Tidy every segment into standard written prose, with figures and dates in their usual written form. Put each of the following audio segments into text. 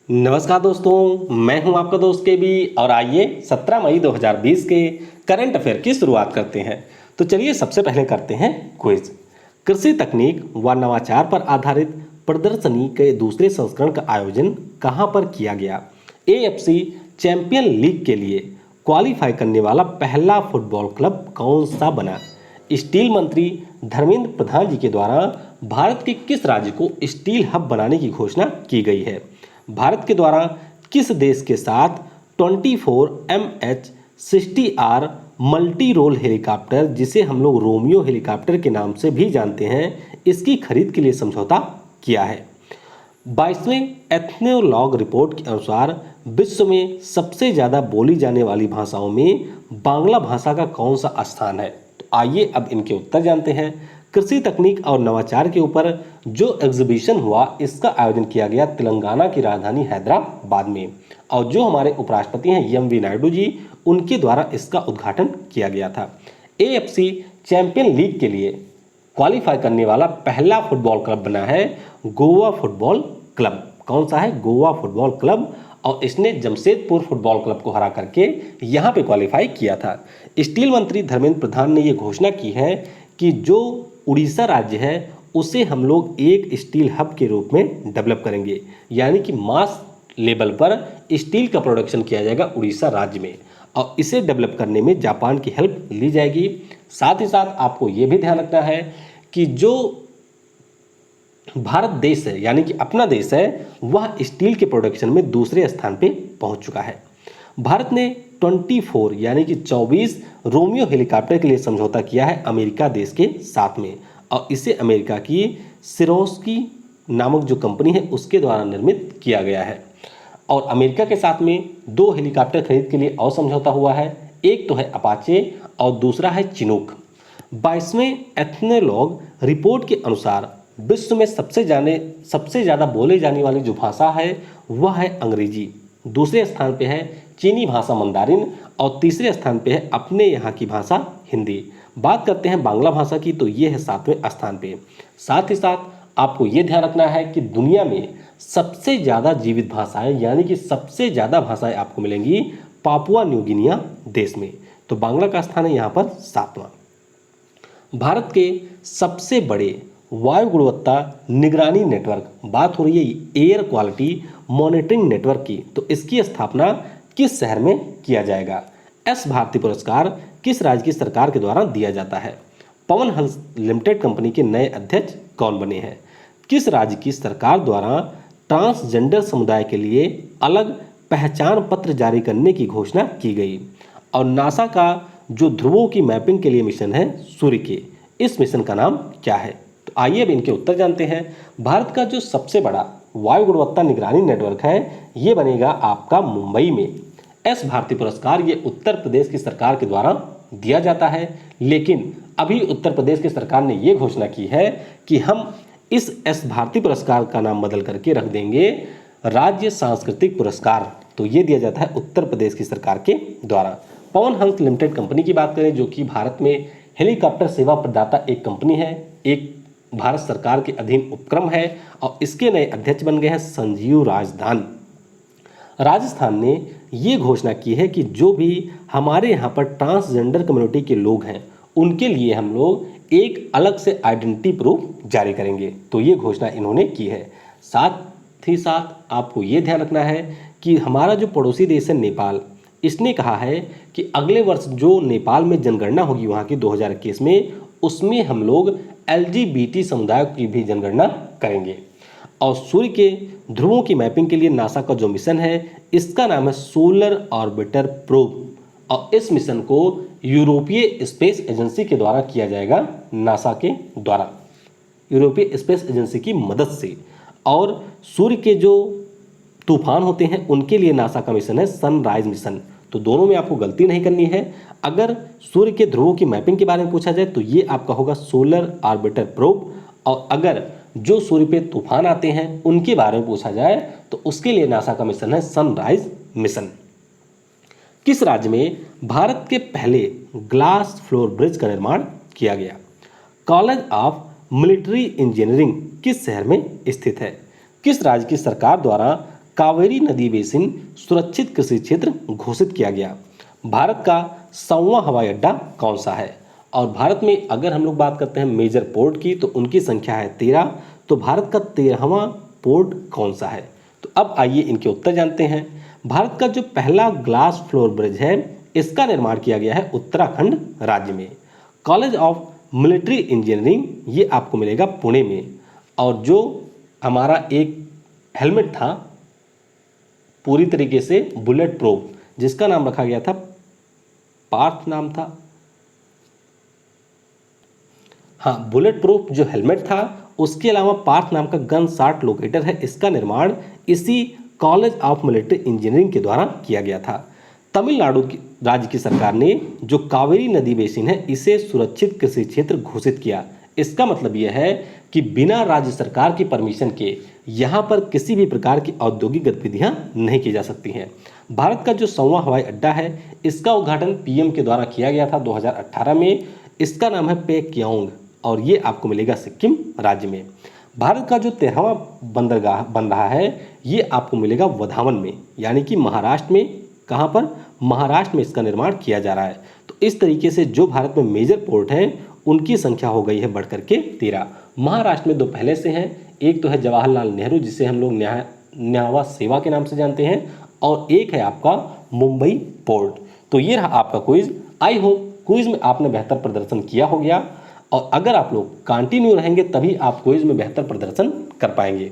नमस्कार दोस्तों, मैं हूं आपका दोस्त के बी और आइए 17 मई 2020 के करंट अफेयर की शुरुआत करते हैं। तो चलिए सबसे पहले करते हैं क्विज। कृषि तकनीक व नवाचार पर आधारित प्रदर्शनी के दूसरे संस्करण का आयोजन कहां पर किया गया? एएफसी चैंपियन लीग के लिए क्वालिफाई करने वाला पहला फुटबॉल क्लब कौन सा बना? स्टील मंत्री धर्मेंद्र प्रधान जी के द्वारा भारत के किस राज्य को स्टील हब बनाने की घोषणा की गई है? भारत के द्वारा किस देश के साथ 24 MH-60R मल्टी रोल हेलीकॉप्टर, जिसे हम लोग रोमियो हेलीकॉप्टर के नाम से भी जानते हैं, इसकी खरीद के लिए समझौता किया है? 22वें एथनोलॉग रिपोर्ट के अनुसार विश्व में सबसे ज़्यादा बोली जाने वाली भाषाओं में बांग्ला भाषा का कौन सा स्थान है? तो आइए अब इनके उत्तर जानते हैं। कृषि तकनीक और नवाचार के ऊपर जो एग्जीबिशन हुआ, इसका आयोजन किया गया तेलंगाना की राजधानी हैदराबाद में, और जो हमारे उपराष्ट्रपति हैं एम वी नायडू जी, उनके द्वारा इसका उद्घाटन किया गया था। एएफसी चैंपियन लीग के लिए क्वालिफाई करने वाला पहला फुटबॉल क्लब बना है गोवा फुटबॉल क्लब। कौन सा है? Goa football club. और इसने जमशेदपुर फुटबॉल क्लब को हरा करके यहाँ पे क्वालिफाई किया था। स्टील मंत्री धर्मेंद्र प्रधान ने ये घोषणा की है कि जो उड़ीसा राज्य है उसे हम लोग एक स्टील हब के रूप में डेवलप करेंगे, यानी कि मास लेवल पर स्टील का प्रोडक्शन किया जाएगा उड़ीसा राज्य में, और इसे डेवलप करने में जापान की हेल्प ली जाएगी। साथ ही साथ आपको ये भी ध्यान रखना है कि जो भारत देश है, यानी कि अपना देश है, वह स्टील के प्रोडक्शन में दूसरे स्थान पे पहुंच चुका है। भारत ने 24 यानी कि 24 रोमियो हेलीकॉप्टर के लिए समझौता किया है अमेरिका देश के साथ में, और इसे अमेरिका की सिरोस्की नामक जो कंपनी है उसके द्वारा निर्मित किया गया है। और अमेरिका के साथ में 2 हेलीकॉप्टर खरीद के लिए और समझौता हुआ है। एक तो है अपाचे और दूसरा है चिनूक। 22वें एथनोलॉग रिपोर्ट के अनुसार विश्व में सबसे ज़्यादा बोले जाने वाली जो भाषा है वह है अंग्रेजी। दूसरे स्थान पे है चीनी भाषा मंदारिन, और तीसरे स्थान पे है अपने यहाँ की भाषा हिंदी। बात करते हैं बांग्ला भाषा की, तो ये है 7वें स्थान पे। साथ ही साथ आपको ये ध्यान रखना है कि दुनिया में सबसे ज़्यादा जीवित भाषाएं, यानी कि सबसे ज़्यादा भाषाएं आपको मिलेंगी पापुआ न्यू गिनिया देश में। तो बांग्ला का स्थान है यहाँ पर 7वां। भारत के सबसे बड़े वायु गुणवत्ता निगरानी नेटवर्क, बात हो रही है एयर क्वालिटी मॉनिटरिंग नेटवर्क की, तो इसकी स्थापना किस शहर में किया जाएगा? एस भारती पुरस्कार किस राज्य की सरकार के द्वारा दिया जाता है? पवन हंस लिमिटेड कंपनी के नए अध्यक्ष कौन बने हैं? किस राज्य की सरकार द्वारा ट्रांसजेंडर समुदाय के लिए अलग पहचान पत्र जारी करने की घोषणा की गई? और नासा का जो ध्रुवों की मैपिंग के लिए मिशन है सूर्य के, इस मिशन का नाम क्या है? तो आइए अब इनके उत्तर जानते हैं। भारत का जो सबसे बड़ा वायु गुणवत्ता निगरानी नेटवर्क है, ये बनेगा आपका मुंबई में। एस भारती पुरस्कार ये उत्तर प्रदेश की सरकार के द्वारा दिया जाता है, लेकिन अभी उत्तर प्रदेश की सरकार ने ये घोषणा की है कि हम इस एस भारती पुरस्कार का नाम बदल करके रख देंगे राज्य सांस्कृतिक पुरस्कार। तो ये दिया जाता है उत्तर प्रदेश की सरकार के द्वारा। पवन हंस लिमिटेड कंपनी की बात करें, जो कि भारत में हेलीकॉप्टर सेवा प्रदाता एक कंपनी है, एक भारत सरकार के अधीन उपक्रम है, और इसके नए अध्यक्ष बन गए हैं संजीव राजदान। राजस्थान ने ये घोषणा की है कि जो भी हमारे यहाँ पर ट्रांसजेंडर कम्युनिटी के लोग हैं उनके लिए हम लोग एक अलग से आइडेंटिटी प्रूफ जारी करेंगे। तो ये घोषणा इन्होंने की है। साथ ही साथ आपको ये ध्यान रखना है कि हमारा जो पड़ोसी देश है नेपाल, इसने कहा है कि अगले वर्ष जो नेपाल में जनगणना होगी वहाँ की 2021 में, उसमें हम लोग LGBT समुदाय की भी जनगणना करेंगे। और सूर्य के ध्रुवों की मैपिंग के लिए नासा का जो मिशन है, इसका नाम है सोलर ऑर्बिटर प्रोब, और इस मिशन को यूरोपीय स्पेस एजेंसी के द्वारा किया जाएगा, नासा के द्वारा, यूरोपीय स्पेस एजेंसी की मदद से। और सूर्य के जो तूफान होते हैं उनके लिए नासा का मिशन है सनराइज मिशन। तो दोनों में आपको गलती नहीं करनी है। अगर सूर्य के ध्रुवों की मैपिंग के बारे में पूछा जाए तो ये आपका होगा सोलर ऑर्बिटर प्रोब, और अगर जो सूर्य पे तूफान आते हैं उनके बारे में पूछा जाए तो उसके लिए नासा का मिशन है सनराइज मिशन। किस राज्य में भारत के पहले ग्लास फ्लोर ब्रिज का निर्माण किया गया? कॉलेज ऑफ मिलिट्री इंजीनियरिंग किस शहर में स्थित है? किस राज्य की सरकार द्वारा कावेरी नदी बेसिन सुरक्षित कृषि क्षेत्र घोषित किया गया? भारत का 100वां हवाई अड्डा कौन सा है? और भारत में अगर हम लोग बात करते हैं मेजर पोर्ट की, तो उनकी संख्या है 13। तो भारत का 13वां पोर्ट कौन सा है? तो अब आइए इनके उत्तर जानते हैं। भारत का जो पहला ग्लास फ्लोर ब्रिज है, इसका निर्माण किया गया है उत्तराखंड राज्य में। कॉलेज ऑफ मिलिट्री इंजीनियरिंग, ये आपको मिलेगा पुणे में। और जो हमारा एक हेलमेट था पूरी तरीके से बुलेट प्रूफ, जिसका नाम रखा गया था पार्थ नाम था, हाँ बुलेट प्रूफ जो हेलमेट था, उसके अलावा पार्थ नाम का गन शॉट लोकेटर है, इसका निर्माण इसी कॉलेज ऑफ मिलिट्री इंजीनियरिंग के द्वारा किया गया था। तमिलनाडु की राज्य की सरकार ने जो कावेरी नदी बेसिन है, इसे सुरक्षित कृषि क्षेत्र घोषित किया। इसका मतलब यह है कि बिना राज्य सरकार की परमिशन के यहाँ पर किसी भी प्रकार की औद्योगिक गतिविधियाँ नहीं की जा सकती हैं। भारत का जो 100वां हवाई अड्डा है, इसका उद्घाटन पीएम के द्वारा किया गया था 2018 में। इसका नाम है पेक्योंग और ये आपको मिलेगा सिक्किम राज्य में। भारत का जो 13वां बंदरगाह बन रहा है, ये आपको मिलेगा वधावन में, यानी कि महाराष्ट्र में। कहाँ पर? महाराष्ट्र में इसका निर्माण किया जा रहा है। तो इस तरीके से जो भारत में मेजर पोर्ट हैं, उनकी संख्या हो गई है बढ़कर के 13। महाराष्ट्र में दो पहले से हैं, एक तो है जवाहरलाल नेहरू, जिसे हम लोग न्यावा सेवा के नाम से जानते हैं, और एक है आपका मुंबई पोर्ट। तो ये रहा आपका क्विज। आई होप क्विज में आपने बेहतर प्रदर्शन किया हो गया, और अगर आप लोग कंटिन्यू रहेंगे तभी आप क्विज में बेहतर प्रदर्शन कर पाएंगे।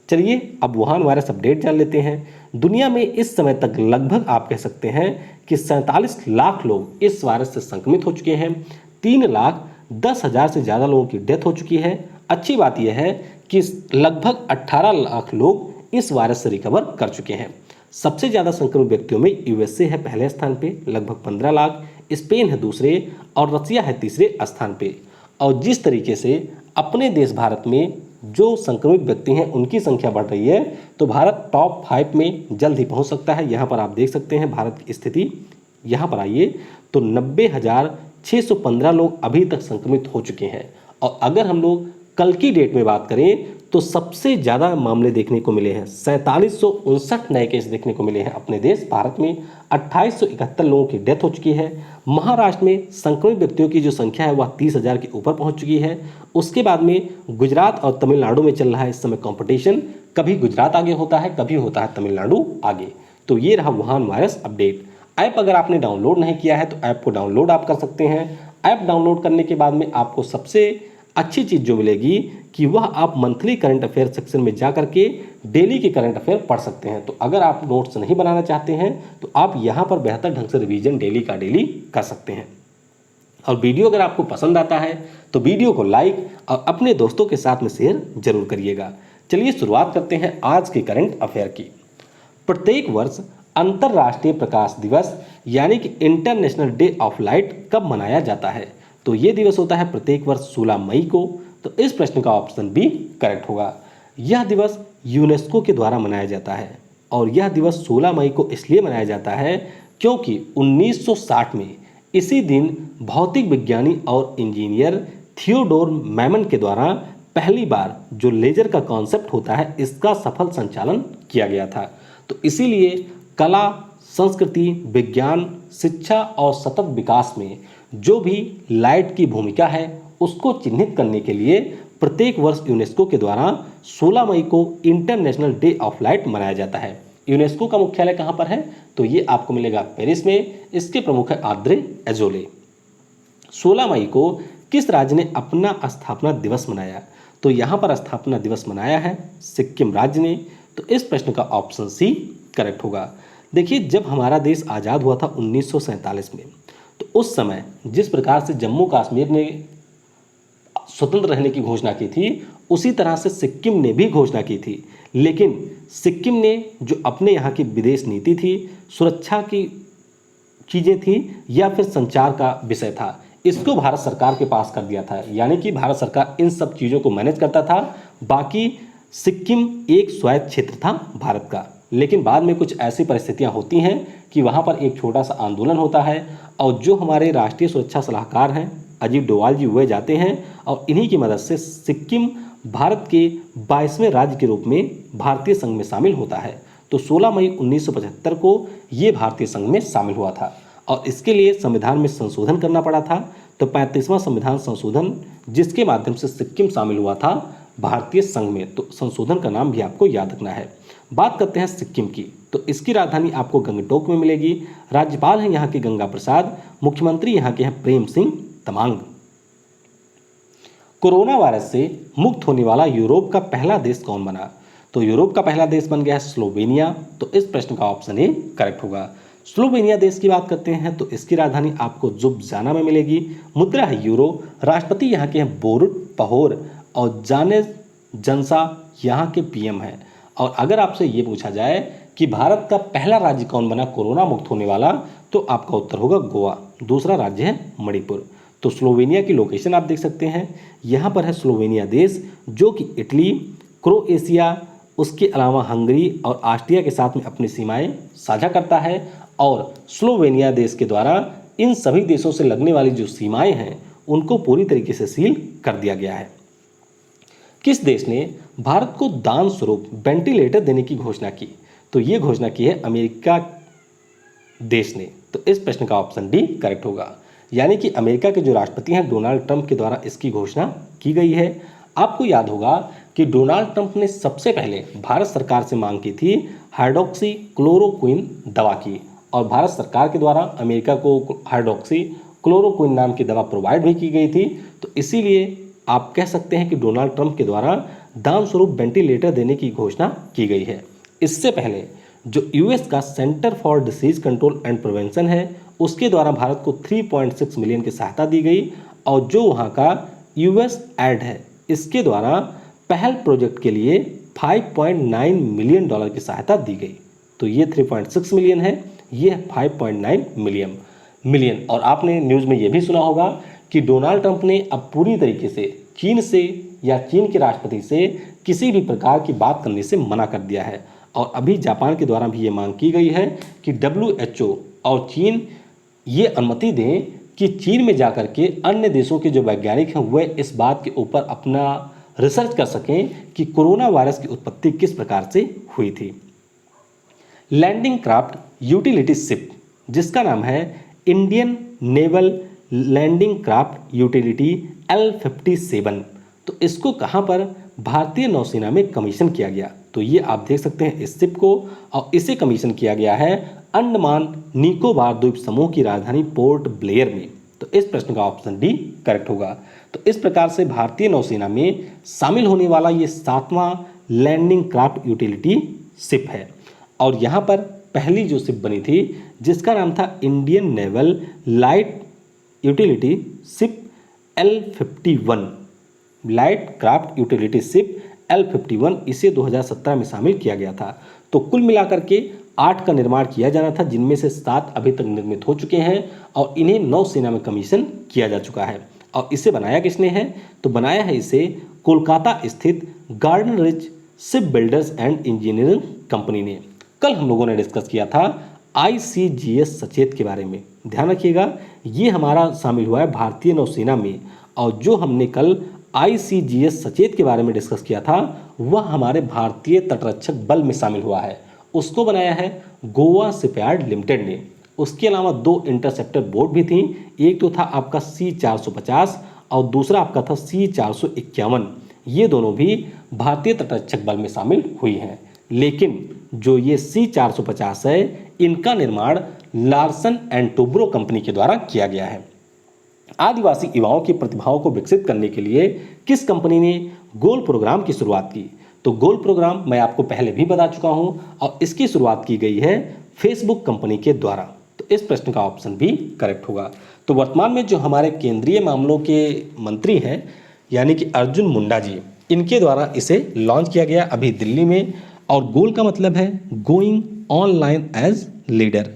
चलिए अब वुहान वायरस अपडेट जान लेते हैं। दुनिया में इस समय तक लगभग आप कह सकते हैं कि 47 लाख लोग इस वायरस से संक्रमित हो चुके हैं। 3,10,000 से ज़्यादा लोगों की डेथ हो चुकी है। अच्छी बात यह है कि लगभग 18 लाख लोग इस वायरस से रिकवर कर चुके हैं। सबसे ज़्यादा संक्रमित व्यक्तियों में यूएसए है पहले स्थान पे, लगभग 15 लाख, स्पेन है दूसरे और रसिया है तीसरे स्थान पे। और जिस तरीके से अपने देश भारत में जो संक्रमित व्यक्ति हैं उनकी संख्या बढ़ रही है, तो भारत टॉप 5 में जल्द ही पहुंच सकता है। यहाँ पर आप देख सकते हैं भारत की स्थिति। यहाँ पर आइए तो 90,615 लोग अभी तक संक्रमित हो चुके हैं। और अगर हम लोग कल की डेट में बात करें तो सबसे ज़्यादा मामले देखने को मिले हैं, 4759 नए केस देखने को मिले हैं अपने देश भारत में। 2871 लोगों की डेथ हो चुकी है। महाराष्ट्र में संक्रमित व्यक्तियों की जो संख्या है वह 30,000 के ऊपर पहुंच चुकी है। उसके बाद में गुजरात और तमिलनाडु में चल रहा है इस समय कंपटीशन, कभी गुजरात आगे होता है, कभी होता है तमिलनाडु आगे। तो ये रहा वुहान वायरस अपडेट। ऐप अगर आपने डाउनलोड नहीं किया है तो ऐप को डाउनलोड आप कर सकते हैं। ऐप डाउनलोड करने के बाद में आपको सबसे अच्छी चीज़ जो मिलेगी कि वह आप मंथली करंट अफेयर सेक्शन में जा करके डेली के करंट अफेयर पढ़ सकते हैं। तो अगर आप नोट्स नहीं बनाना चाहते हैं तो आप यहाँ पर बेहतर ढंग से रिवीजन डेली का डेली कर सकते हैं। और वीडियो अगर आपको पसंद आता है तो वीडियो को लाइक और अपने दोस्तों के साथ में शेयर जरूर करिएगा। चलिए शुरुआत करते हैं आज के करंट अफेयर की। प्रत्येक वर्ष अंतर्राष्ट्रीय प्रकाश दिवस यानी कि इंटरनेशनल डे ऑफ लाइट कब मनाया जाता है? तो ये दिवस होता है प्रत्येक वर्ष 16 मई को। तो इस प्रश्न का ऑप्शन बी करेक्ट होगा। यह दिवस यूनेस्को के द्वारा मनाया जाता है और यह दिवस 16 मई को इसलिए मनाया जाता है क्योंकि 1960 में इसी दिन भौतिक विज्ञानी और इंजीनियर थियोडोर मैमन के द्वारा पहली बार जो लेजर का कॉन्सेप्ट होता है इसका सफल संचालन किया गया था। तो इसीलिए कला, संस्कृति, विज्ञान, शिक्षा और सतत विकास में जो भी लाइट की भूमिका है उसको चिन्हित करने के लिए प्रत्येक वर्ष यूनेस्को के द्वारा 16 मई को इंटरनेशनल डे ऑफ लाइट मनाया जाता है। यूनेस्को का मुख्यालय कहाँ पर है? तो ये आपको मिलेगा पेरिस में। इसके प्रमुख है आद्रे एजोले। 16 मई को किस राज्य ने अपना स्थापना दिवस मनाया? तो यहाँ पर स्थापना दिवस मनाया है सिक्किम राज्य ने। तो इस प्रश्न का ऑप्शन सी करेक्ट होगा। देखिए, जब हमारा देश आज़ाद हुआ था 1947 में, तो उस समय जिस प्रकार से जम्मू कश्मीर ने स्वतंत्र रहने की घोषणा की थी, उसी तरह से सिक्किम ने भी घोषणा की थी। लेकिन सिक्किम ने जो अपने यहाँ की विदेश नीति थी, सुरक्षा की चीज़ें थी या फिर संचार का विषय था, इसको भारत सरकार के पास कर दिया था। यानी कि भारत सरकार इन सब चीज़ों को मैनेज करता था। बाकी सिक्किम एक स्वायत्त क्षेत्र था भारत का। लेकिन बाद में कुछ ऐसी परिस्थितियां होती हैं कि वहां पर एक छोटा सा आंदोलन होता है और जो हमारे राष्ट्रीय सुरक्षा सलाहकार हैं अजीत डोवाल जी, वे जाते हैं और इन्हीं की मदद से सिक्किम भारत के 22वें राज्य के रूप में भारतीय संघ में शामिल होता है। तो 16 मई 1975 को ये भारतीय संघ में शामिल हुआ था और इसके लिए संविधान में संशोधन करना पड़ा था। तो 35वां संविधान संशोधन जिसके माध्यम से सिक्किम शामिल हुआ था भारतीय संघ में, तो संशोधन का नाम भी आपको याद रखना है। बात करते हैं सिक्किम की, तो इसकी राजधानी आपको गंगटोक में मिलेगी। राज्यपाल हैं यहाँ के गंगा प्रसाद, मुख्यमंत्री यहाँ के हैं प्रेम सिंह तमांग। कोरोना वायरस से मुक्त होने वाला यूरोप का पहला देश कौन बना? तो यूरोप का पहला देश बन गया है स्लोवेनिया। तो इस प्रश्न का ऑप्शन ए करेक्ट होगा। स्लोवेनिया देश की बात करते हैं तो इसकी राजधानी आपको जुब्जाना में मिलेगी। मुद्रा है यूरो। राष्ट्रपति यहाँ के हैं बोरुट पहोर और जानेज जनसा यहाँ के पीएम हैं। और अगर आपसे ये पूछा जाए कि भारत का पहला राज्य कौन बना कोरोना मुक्त होने वाला, तो आपका उत्तर होगा गोवा। दूसरा राज्य है मणिपुर। तो स्लोवेनिया की लोकेशन आप देख सकते हैं, यहाँ पर है स्लोवेनिया देश जो कि इटली, क्रोएशिया, उसके अलावा हंगरी और ऑस्ट्रिया के साथ में अपनी सीमाएं साझा करता है। और स्लोवेनिया देश के द्वारा इन सभी देशों से लगने वाली जो सीमाएं हैं उनको पूरी तरीके से सील कर दिया गया है। किस देश ने भारत को दान स्वरूप वेंटिलेटर देने की घोषणा की? तो ये घोषणा की है अमेरिका देश ने। तो इस प्रश्न का ऑप्शन डी करेक्ट होगा। यानी कि अमेरिका के जो राष्ट्रपति हैं डोनाल्ड ट्रंप के द्वारा इसकी घोषणा की गई है। आपको याद होगा कि डोनाल्ड ट्रंप ने सबसे पहले भारत सरकार से मांग की थी हाइड्रोक्सी क्लोरोक्विन दवा की, और भारत सरकार के द्वारा अमेरिका को हाइड्रोक्सी क्लोरोक्विन नाम की दवा प्रोवाइड भी की गई थी। तो इसीलिए आप कह सकते हैं कि डोनाल्ड ट्रंप के द्वारा दान स्वरूप वेंटिलेटर देने की घोषणा की गई है। इससे पहले जो यूएस का centre for disease control and prevention है उसके द्वारा भारत को 3.6 मिलियन की सहायता दी गई, और जो वहाँ का यूएस एड है इसके द्वारा पहल प्रोजेक्ट के लिए 5.9 मिलियन डॉलर की सहायता दी गई। तो ये 3.6 मिलियन है, ये 5.9 मिलियन। और आपने न्यूज़ में ये भी सुना होगा कि डोनाल्ड ट्रंप ने अब पूरी तरीके से चीन से या चीन के राष्ट्रपति से किसी भी प्रकार की बात करने से मना कर दिया है। और अभी जापान के द्वारा भी ये मांग की गई है कि WHO और चीन ये अनुमति दें कि चीन में जाकर के अन्य देशों के जो वैज्ञानिक हैं वह इस बात के ऊपर अपना रिसर्च कर सकें कि कोरोना वायरस की उत्पत्ति किस प्रकार से हुई थी। लैंडिंग क्राफ्ट यूटिलिटी शिप जिसका नाम है Indian naval landing craft utility L57, तो इसको कहाँ पर भारतीय नौसेना में कमीशन किया गया? तो ये आप देख सकते हैं इस शिप को, और इसे कमीशन किया गया है अंडमान निकोबार द्वीप समूह की राजधानी पोर्ट ब्लेयर में। तो इस प्रश्न का ऑप्शन डी करेक्ट होगा। तो इस प्रकार से भारतीय नौसेना में शामिल होने वाला ये 7वां लैंडिंग क्राफ्ट यूटिलिटी शिप है। और यहाँ पर पहली जो शिप बनी थी जिसका नाम था Indian naval light utility ship L51, light craft utility ship L51, इसे 2017 में शामिल किया गया था। तो कुल मिलाकर के 8 का निर्माण किया जाना था, जिनमें से 7 अभी तक निर्मित हो चुके हैं और इन्हें नौसेना में कमीशन किया जा चुका है। और इसे बनाया किसने है? तो बनाया है इसे कोलकाता स्थित garden rich ship builders and engineering company ने। कल हम लोगों ने डिस्कस किया था ICGS सचेत के बारे में। ध्यान रखिएगा, ये हमारा शामिल हुआ है भारतीय नौसेना में, और जो हमने कल ICGS सचेत के बारे में डिस्कस किया था वह हमारे भारतीय तटरक्षक बल में शामिल हुआ है। उसको बनाया है गोवा शिपयार्ड लिमिटेड ने। उसके अलावा 2 इंटरसेप्टर बोट भी थी, एक तो था आपका C450 और दूसरा आपका था C451। ये दोनों भी भारतीय तटरक्षक बल में शामिल हुई हैं। लेकिन जो ये C450 है इनका निर्माण लार्सन एंड टोब्रो कंपनी के द्वारा किया गया है। आदिवासी युवाओं की प्रतिभाओं को विकसित करने के लिए किस कंपनी ने गोल प्रोग्राम की शुरुआत की? तो गोल प्रोग्राम मैं आपको पहले भी बता चुका हूं, और इसकी शुरुआत की गई है फेसबुक कंपनी के द्वारा। तो इस प्रश्न का ऑप्शन भी करेक्ट होगा। तो वर्तमान में जो हमारे केंद्रीय मामलों के मंत्री हैं यानी कि अर्जुन मुंडा जी, इनके द्वारा इसे लॉन्च किया गया अभी दिल्ली में। और गोल का मतलब है गोइंग ऑनलाइन एज लीडर।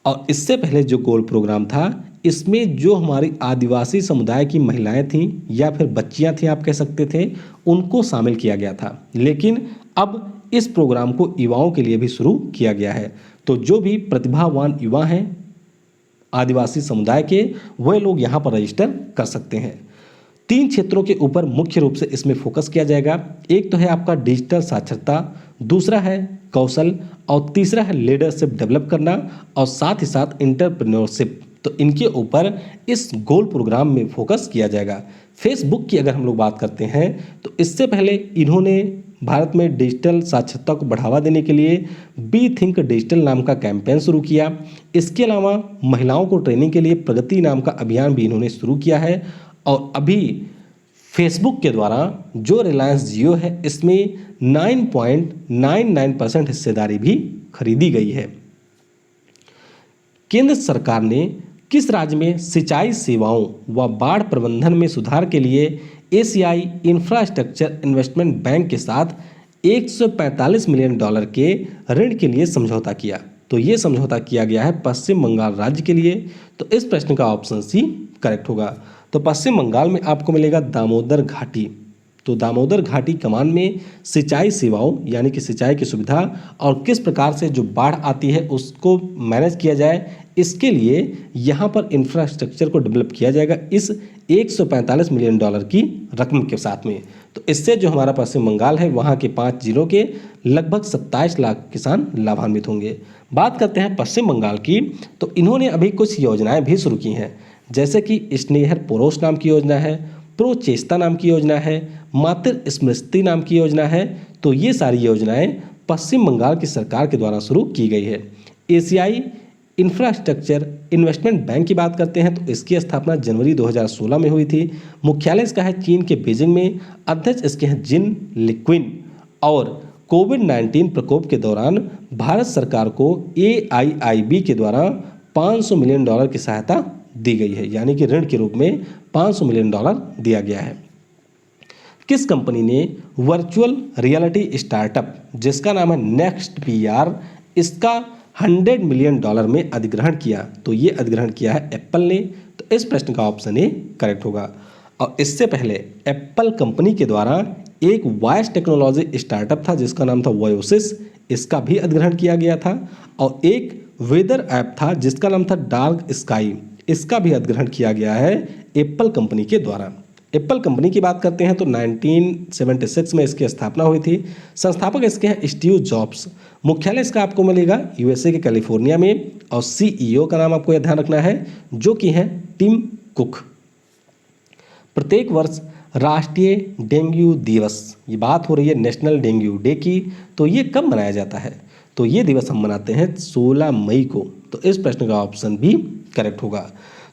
और इससे पहले जो गोल प्रोग्राम था इसमें जो हमारी आदिवासी समुदाय की महिलाएं थीं या फिर बच्चियां थीं आप कह सकते थे, उनको शामिल किया गया था। लेकिन अब इस प्रोग्राम को युवाओं के लिए भी शुरू किया गया है। तो जो भी प्रतिभावान युवा हैं आदिवासी समुदाय के, वह लोग यहाँ पर रजिस्टर कर सकते हैं। 3 क्षेत्रों के ऊपर मुख्य रूप से इसमें फोकस किया जाएगा। एक तो है आपका डिजिटल साक्षरता, दूसरा है कौशल और तीसरा है लीडरशिप डेवलप करना और साथ ही साथ एंटरप्रेन्योरशिप। तो इनके ऊपर इस गोल प्रोग्राम में फोकस किया जाएगा। फेसबुक की अगर हम लोग बात करते हैं तो इससे पहले इन्होंने भारत में डिजिटल साक्षरता को बढ़ावा देने के लिए बी थिंक डिजिटल नाम का कैंपेन शुरू किया। इसके अलावा महिलाओं को ट्रेनिंग के लिए प्रगति नाम का अभियान भी इन्होंने शुरू किया है और अभी फेसबुक के द्वारा जो रिलायंस जियो है इसमें 9.99% हिस्सेदारी भी खरीदी गई है। केंद्र सरकार ने किस राज्य में सिंचाई सेवाओं व बाढ़ प्रबंधन में सुधार के लिए एशियाई इंफ्रास्ट्रक्चर इन्वेस्टमेंट बैंक के साथ $145 मिलियन के ऋण के लिए समझौता किया? तो ये समझौता किया गया है पश्चिम बंगाल राज्य के लिए। तो इस प्रश्न का ऑप्शन सी करेक्ट होगा। तो पश्चिम बंगाल में आपको मिलेगा दामोदर घाटी। तो दामोदर घाटी कमान में सिंचाई सेवाओं यानी कि सिंचाई की सुविधा और किस प्रकार से जो बाढ़ आती है उसको मैनेज किया जाए, इसके लिए यहाँ पर इंफ्रास्ट्रक्चर को डेवलप किया जाएगा इस $145 मिलियन की रकम के साथ में। तो इससे जो हमारा पश्चिम बंगाल है वहाँ के 5 जिलों के लगभग 27 लाख किसान लाभान्वित होंगे। बात करते हैं पश्चिम बंगाल की, तो इन्होंने अभी कुछ योजनाएं भी शुरू की हैं, जैसे कि स्नेहर पोरोश नाम की योजना है, प्रो चेष्टा नाम की योजना है, मातृ स्मृति नाम की योजना है। तो ये सारी योजनाएं पश्चिम बंगाल की सरकार के द्वारा शुरू की गई है। एशियाई इंफ्रास्ट्रक्चर इन्वेस्टमेंट बैंक की बात करते हैं तो इसकी स्थापना जनवरी 2016 में हुई थी। मुख्यालय इसका है चीन के बीजिंग में। अध्यक्ष इसके हैं जिन लिक्विन और कोविड-19 प्रकोप के दौरान भारत सरकार को AIIB के द्वारा $500 मिलियन की सहायता दी गई है, यानी कि ऋण के रूप में $500 मिलियन दिया गया है। किस कंपनी ने वर्चुअल रियलिटी स्टार्टअप जिसका नाम है नेक्स्ट PR, इसका $100 मिलियन में अधिग्रहण किया? तो ये अधिग्रहण किया है एप्पल ने। तो इस प्रश्न का ऑप्शन ए करेक्ट होगा। और इससे पहले एप्पल कंपनी के द्वारा एक वॉइस टेक्नोलॉजी स्टार्टअप था जिसका नाम था वोयोसिस, इसका भी अधिग्रहण किया गया था। और एक वेदर ऐप था जिसका नाम था डार्क स्काई, इसका भी अधिग्रहण किया गया है एप्पल कंपनी के द्वारा। एप्पल कंपनी की बात करते हैं तो 1976 में इसकी स्थापना हुई थी। संस्थापक इसके हैं स्टीव जॉब्स। मुख्यालय इसका आपको मिलेगा USA के कैलिफोर्निया में और CEO का नाम आपको यह ध्यान रखना है जो कि हैं टिम कुक। प्रत्येक वर्ष राष्ट्रीय डेंगू दिवस, ये बात हो रही है नेशनल डेंगू डे की, तो ये कब मनाया जाता है? तो ये दिवस हम मनाते हैं 16 मई को। तो इस प्रश्न का ऑप्शन भी करेक्ट होगा।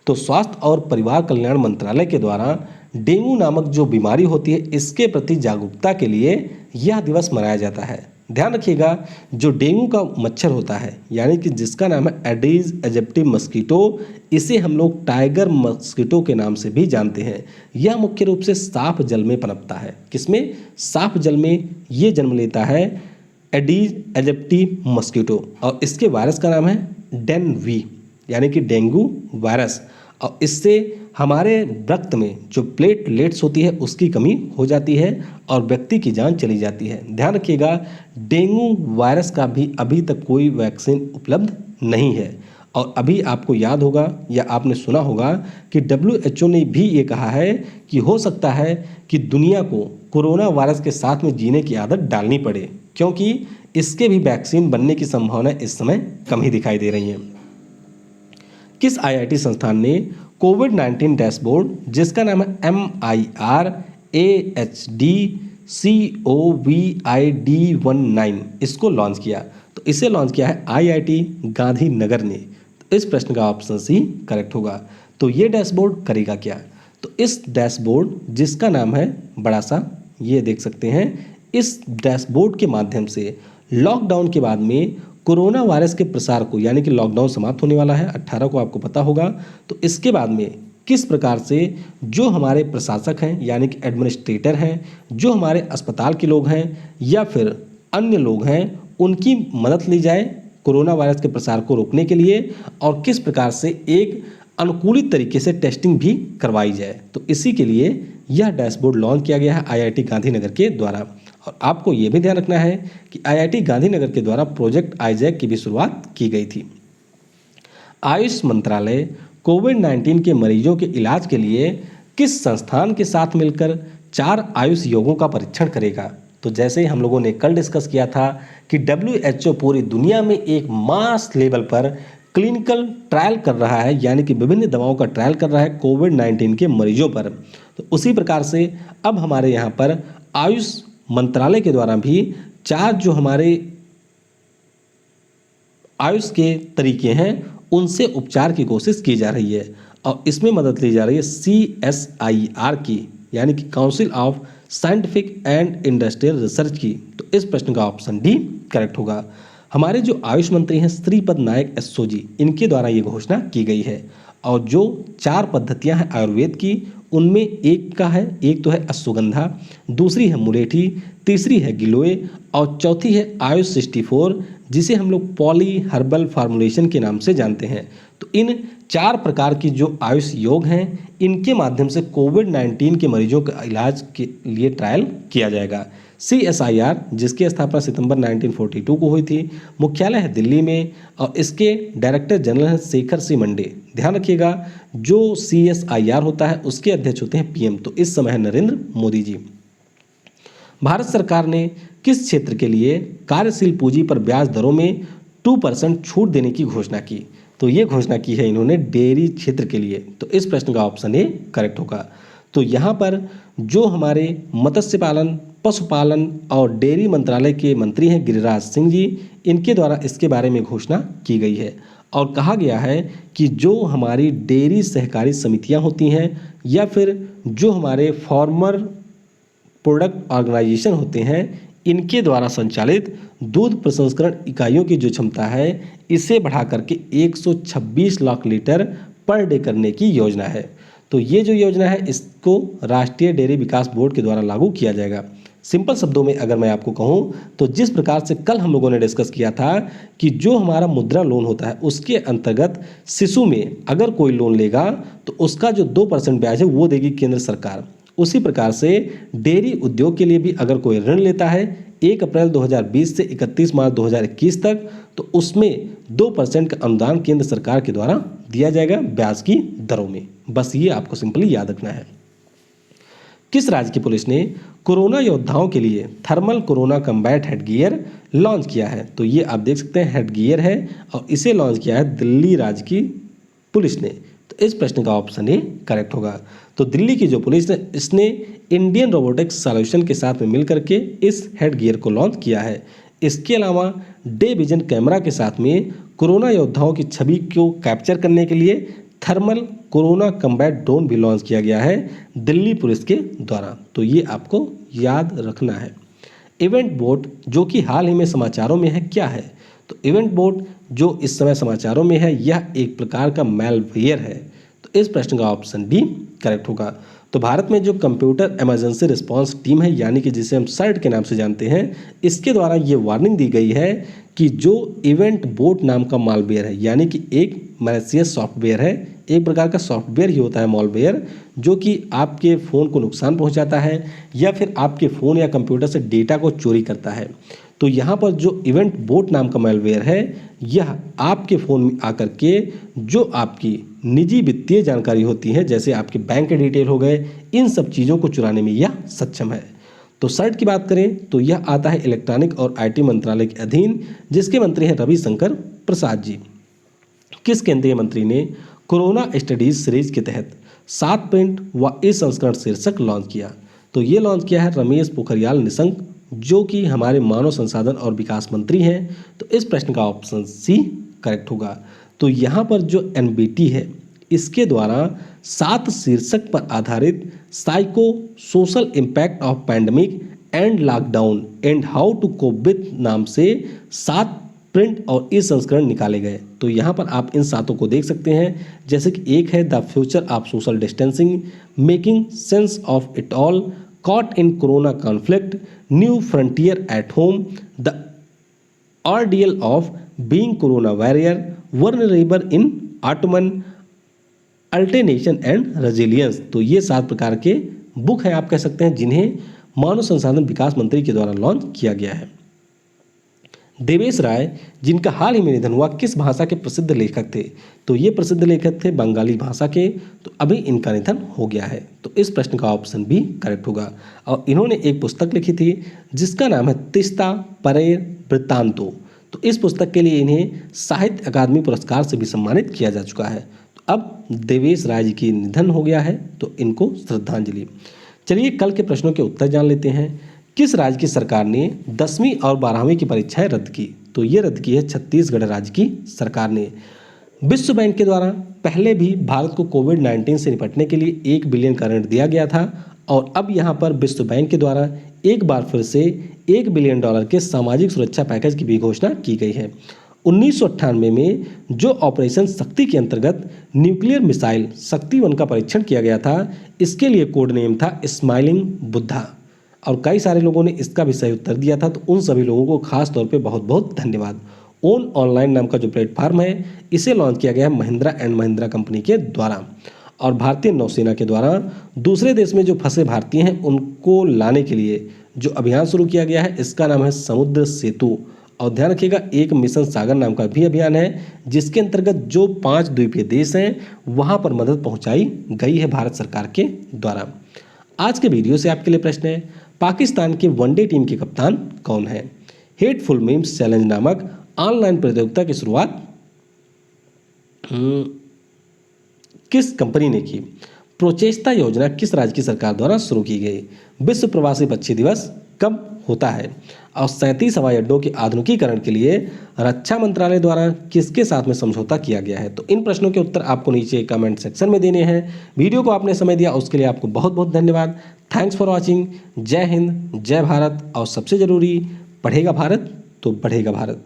तो स्वास्थ्य और परिवार कल्याण मंत्रालय के द्वारा डेंगू नामक जो बीमारी होती है इसके प्रति जागरूकता के लिए यह दिवस मनाया जाता है। ध्यान रखिएगा, जो डेंगू का मच्छर होता है यानी कि जिसका नाम है एडीज एजिप्टी मस्कीटो, इसे हम लोग टाइगर मस्कीटो के नाम से भी जानते हैं। यह मुख्य रूप से साफ जल में पनपता है। किसमें? साफ जल में ये जन्म लेता है एडीज एजिप्टी मस्कीटो और इसके वायरस का नाम है डेनवी यानी कि डेंगू वायरस। और इससे हमारे रक्त में जो प्लेटलेट्स होती है उसकी कमी हो जाती है और व्यक्ति की जान चली जाती है। ध्यान रखिएगा, डेंगू वायरस का भी अभी तक कोई वैक्सीन उपलब्ध नहीं है। और अभी आपको याद होगा या आपने सुना होगा कि WHO ने भी ये कहा है कि हो सकता है कि दुनिया को कोरोना वायरस के साथ में जीने की आदत डालनी पड़े, क्योंकि इसके भी वैक्सीन बनने की संभावना इस समय कम ही दिखाई दे रही है। किस IIT संस्थान ने कोविड-19 डैशबोर्ड जिसका नाम है MIRAHD-COVID-19 इसको लॉन्च किया? तो इसे लॉन्च किया है IIT गांधीनगर ने। तो इस प्रश्न का ऑप्शन सी करेक्ट होगा। तो ये डैशबोर्ड करेगा क्या? तो इस डैशबोर्ड जिसका नाम है बड़ा सा, ये देख सकते हैं, इस डैशबोर्ड के माध्यम से लॉकडाउन के बाद में कोरोना वायरस के प्रसार को, यानी कि लॉकडाउन समाप्त होने वाला है 18 को, आपको पता होगा। तो इसके बाद में किस प्रकार से जो हमारे प्रशासक हैं यानी कि एडमिनिस्ट्रेटर हैं, जो हमारे अस्पताल के लोग हैं या फिर अन्य लोग हैं, उनकी मदद ली जाए कोरोना वायरस के प्रसार को रोकने के लिए और किस प्रकार से एक अनुकूलित तरीके से टेस्टिंग भी करवाई जाए। तो इसी के लिए यह डैशबोर्ड लॉन्च किया गया है IIT गांधीनगर के द्वारा। और आपको ये भी ध्यान रखना है कि IIT गांधीनगर के द्वारा प्रोजेक्ट आईजैक की भी शुरुआत की गई थी। आयुष मंत्रालय कोविड-19 के मरीजों के इलाज के लिए किस संस्थान के साथ मिलकर 4 आयुष योगों का परीक्षण करेगा? तो जैसे ही हम लोगों ने कल डिस्कस किया था कि WHO पूरी दुनिया में एक मास लेवल पर क्लिनिकल ट्रायल कर रहा है, यानी कि विभिन्न दवाओं का ट्रायल कर रहा है कोविड-19 के मरीजों पर। तो उसी प्रकार से अब हमारे यहाँ पर आयुष मंत्रालय के द्वारा भी 4 जो हमारे आयुष के तरीके हैं उनसे उपचार की कोशिश की जा रही है और इसमें मदद ली जा रही है CSIR की, यानी कि council of scientific and industrial research की। तो इस प्रश्न का ऑप्शन डी करेक्ट होगा। हमारे जो आयुष मंत्री हैं श्रीपद नायक एसओजी, इनके द्वारा ये घोषणा की गई है और जो 4 पद्धतियां हैं आयुर्वेद की उनमें एक तो है अश्वगंधा, दूसरी है मुलेठी, तीसरी है गिलोय और चौथी है आयुष 64 जिसे हम लोग पॉली हर्बल फार्मुलेशन के नाम से जानते हैं। तो इन 4 प्रकार की जो आयुष योग हैं इनके माध्यम से कोविड-19 के मरीजों का इलाज के लिए ट्रायल किया जाएगा। CSIR जिसकी स्थापना सितंबर 1942 को हुई थी, मुख्यालय है दिल्ली में और इसके डायरेक्टर जनरल हैं शेखर सी मंडे। ध्यान रखिएगा जो CSIR होता है उसके अध्यक्ष होते हैं PM, तो इस समय है नरेंद्र मोदी जी। भारत सरकार ने किस क्षेत्र के लिए कार्यशील पूंजी पर ब्याज दरों में 2% छूट देने की घोषणा की? तो ये घोषणा की है इन्होंने डेयरी क्षेत्र के लिए। तो इस प्रश्न का ऑप्शन ए करेक्ट होगा। तो यहाँ पर जो हमारे मत्स्य पालन, पशुपालन और डेयरी मंत्रालय के मंत्री हैं गिरिराज सिंह जी, इनके द्वारा इसके बारे में घोषणा की गई है और कहा गया है कि जो हमारी डेयरी सहकारी समितियां होती हैं या फिर जो हमारे फार्मर प्रोडक्ट ऑर्गेनाइजेशन होते हैं इनके द्वारा संचालित दूध प्रसंस्करण इकाइयों की जो क्षमता है इसे बढ़ा करके 126 लाख लीटर पर डे करने की योजना है। तो ये जो योजना है इसको राष्ट्रीय डेयरी विकास बोर्ड के द्वारा लागू किया जाएगा। सिंपल शब्दों में अगर मैं आपको कहूँ तो जिस प्रकार से कल हम लोगों ने डिस्कस किया था कि जो हमारा मुद्रा लोन होता है उसके अंतर्गत शिशु में अगर कोई लोन लेगा तो उसका जो 2% ब्याज है वो देगी केंद्र सरकार, उसी प्रकार से डेयरी उद्योग के लिए भी अगर कोई ऋण लेता है 1 अप्रैल 2020 से 31 मार्च 2021 तक तो उसमें 2% का अनुदान केंद्र सरकार के द्वारा दिया जाएगा ब्याज की दरों में। बस ये आपको सिंपली याद रखना है। किस राज्य की पुलिस ने कोरोना योद्धाओं के लिए thermal corona combat headgear launch किया है? तो ये आप देख सकते हैं हेडगियर है और इसे लॉन्च किया है दिल्ली राज्य की पुलिस ने। तो इस प्रश्न का ऑप्शन ए करेक्ट होगा। तो दिल्ली की जो पुलिस है इसने इंडियन रोबोटिक्स सॉल्यूशन के साथ में मिलकर के इस हेडगियर को लॉन्च किया है। इसके अलावा डे विजन कैमरा के साथ में कोरोना योद्धाओं की छवि को कैप्चर करने के लिए थर्मल कोरोना कम्बैट ड्रोन भी लॉन्च किया गया है दिल्ली पुलिस के द्वारा। तो ये आपको याद रखना है। इवेंट बोट जो कि हाल ही में समाचारों में है क्या है? तो इवेंट बोट जो इस समय समाचारों में है यह एक प्रकार का मैलवेयर है। तो इस प्रश्न का ऑप्शन डी करेक्ट होगा। तो भारत में जो कंप्यूटर इमरजेंसी रिस्पांस टीम है यानी कि जिसे हम सर्ट के नाम से जानते हैं, इसके द्वारा ये वार्निंग दी गई है कि जो इवेंट बोट नाम का मालवेयर है यानी कि एक मैलिशियस सॉफ्टवेयर है, एक प्रकार का सॉफ्टवेयर ही होता है मालवेयर जो कि आपके फ़ोन को नुकसान पहुंचाता है या फिर आपके फ़ोन या कंप्यूटर से डेटा को चोरी करता है। तो यहाँ पर जो इवेंट बोट नाम का मैलवेयर है यह आपके फ़ोन में आकर के जो आपकी निजी वित्तीय जानकारी होती है जैसे आपके बैंक के डिटेल हो गए, इन सब चीज़ों को चुराने में यह सक्षम है। तो सर्ट की बात करें तो यह आता है इलेक्ट्रॉनिक और IT मंत्रालय के अधीन जिसके मंत्री हैं रविशंकर प्रसाद जी। किस केंद्रीय मंत्री ने कोरोना स्टडीज सीरीज के तहत 7 प्रिंट व ई संस्करण शीर्षक लॉन्च किया? तो ये लॉन्च किया है रमेश पोखरियाल निशंक जो कि हमारे मानव संसाधन और विकास मंत्री हैं। तो इस प्रश्न का ऑप्शन सी करेक्ट होगा। तो यहाँ पर जो NBT है इसके द्वारा 7 शीर्षक पर आधारित psycho social impact of pandemic and lockdown and how to cope with नाम से 7 प्रिंट और ई संस्करण निकाले गए। तो यहाँ पर आप इन 7 को देख सकते हैं जैसे कि एक है the future of social distancing, making sense of it all, caught in corona conflict, new frontier at home, the ordeal of being corona warrior, vulnerable in Ottoman, alternation and resilience. तो ये 7 प्रकार के बुक हैं आप कह सकते हैं जिन्हें मानव संसाधन विकास मंत्री के द्वारा लॉन्च किया गया है। देवेश राय जिनका हाल ही में निधन हुआ किस भाषा के प्रसिद्ध लेखक थे? तो ये प्रसिद्ध लेखक थे बंगाली भाषा के। तो अभी इनका निधन हो गया है, तो इस प्रश्न का ऑप्शन बी करेक्ट होगा। और इन्होंने एक पुस्तक लिखी थी जिसका नाम है तिस्ता परेर वृत्तांतो। तो इस पुस्तक के लिए इन्हें साहित्य अकादमी पुरस्कार से भी सम्मानित किया जा चुका है। तो अब देवेश राय जी की निधन हो गया है, तो इनको श्रद्धांजलि। चलिए कल के प्रश्नों के उत्तर जान लेते हैं। किस राज्य की सरकार ने 10वीं और 12वीं की परीक्षाएं रद्द की? तो ये रद्द की है छत्तीसगढ़ राज्य की सरकार ने। विश्व बैंक के द्वारा पहले भी भारत को कोविड-19 से निपटने के लिए 1 बिलियन का ऋण दिया गया था और अब यहाँ पर विश्व बैंक के द्वारा एक बार फिर से $1 बिलियन के सामाजिक सुरक्षा पैकेज की भी घोषणा की गई है। 1998 में जो ऑपरेशन शक्ति के अंतर्गत न्यूक्लियर मिसाइल शक्ति 1 का परीक्षण किया गया था, इसके लिए कोड नेम था स्माइलिंग बुद्धा और कई सारे लोगों ने इसका भी सही उत्तर दिया था। तो उन सभी लोगों को खास तौर पे बहुत बहुत धन्यवाद। ओन ऑनलाइन नाम का जो प्लेटफॉर्म है इसे लॉन्च किया गया है महिंद्रा एंड महिंद्रा कंपनी के द्वारा और भारतीय नौसेना के द्वारा दूसरे देश में जो फंसे भारतीय हैं उनको लाने के लिए जो अभियान शुरू किया गया है इसका नाम है समुद्र सेतु। और ध्यान रखिएगा एक मिशन सागर नाम का भी अभियान है जिसके अंतर्गत जो 5 द्वीपीय देश हैं वहां पर मदद पहुंचाई गई है भारत सरकार के द्वारा। आज के वीडियो से आपके लिए प्रश्न है, पाकिस्तान के वनडे टीम के कप्तान कौन है? हेटफुल मीम्स चैलेंज नामक ऑनलाइन प्रतियोगिता की शुरुआत किस कंपनी ने की? प्रोचेस्ता योजना किस राज्य की सरकार द्वारा शुरू की गई? विश्व प्रवासी पक्षी दिवस कब होता है? और 37 हवाई अड्डों के आधुनिकीकरण के लिए रक्षा मंत्रालय द्वारा किसके साथ में समझौता किया गया है? तो इन प्रश्नों के उत्तर आपको नीचे कमेंट सेक्शन में देने हैं। वीडियो को आपने समय दिया उसके लिए आपको बहुत बहुत धन्यवाद। Thanks for watching. जय हिंद, जय भारत और सबसे जरूरी, पढ़ेगा भारत तो बढ़ेगा भारत।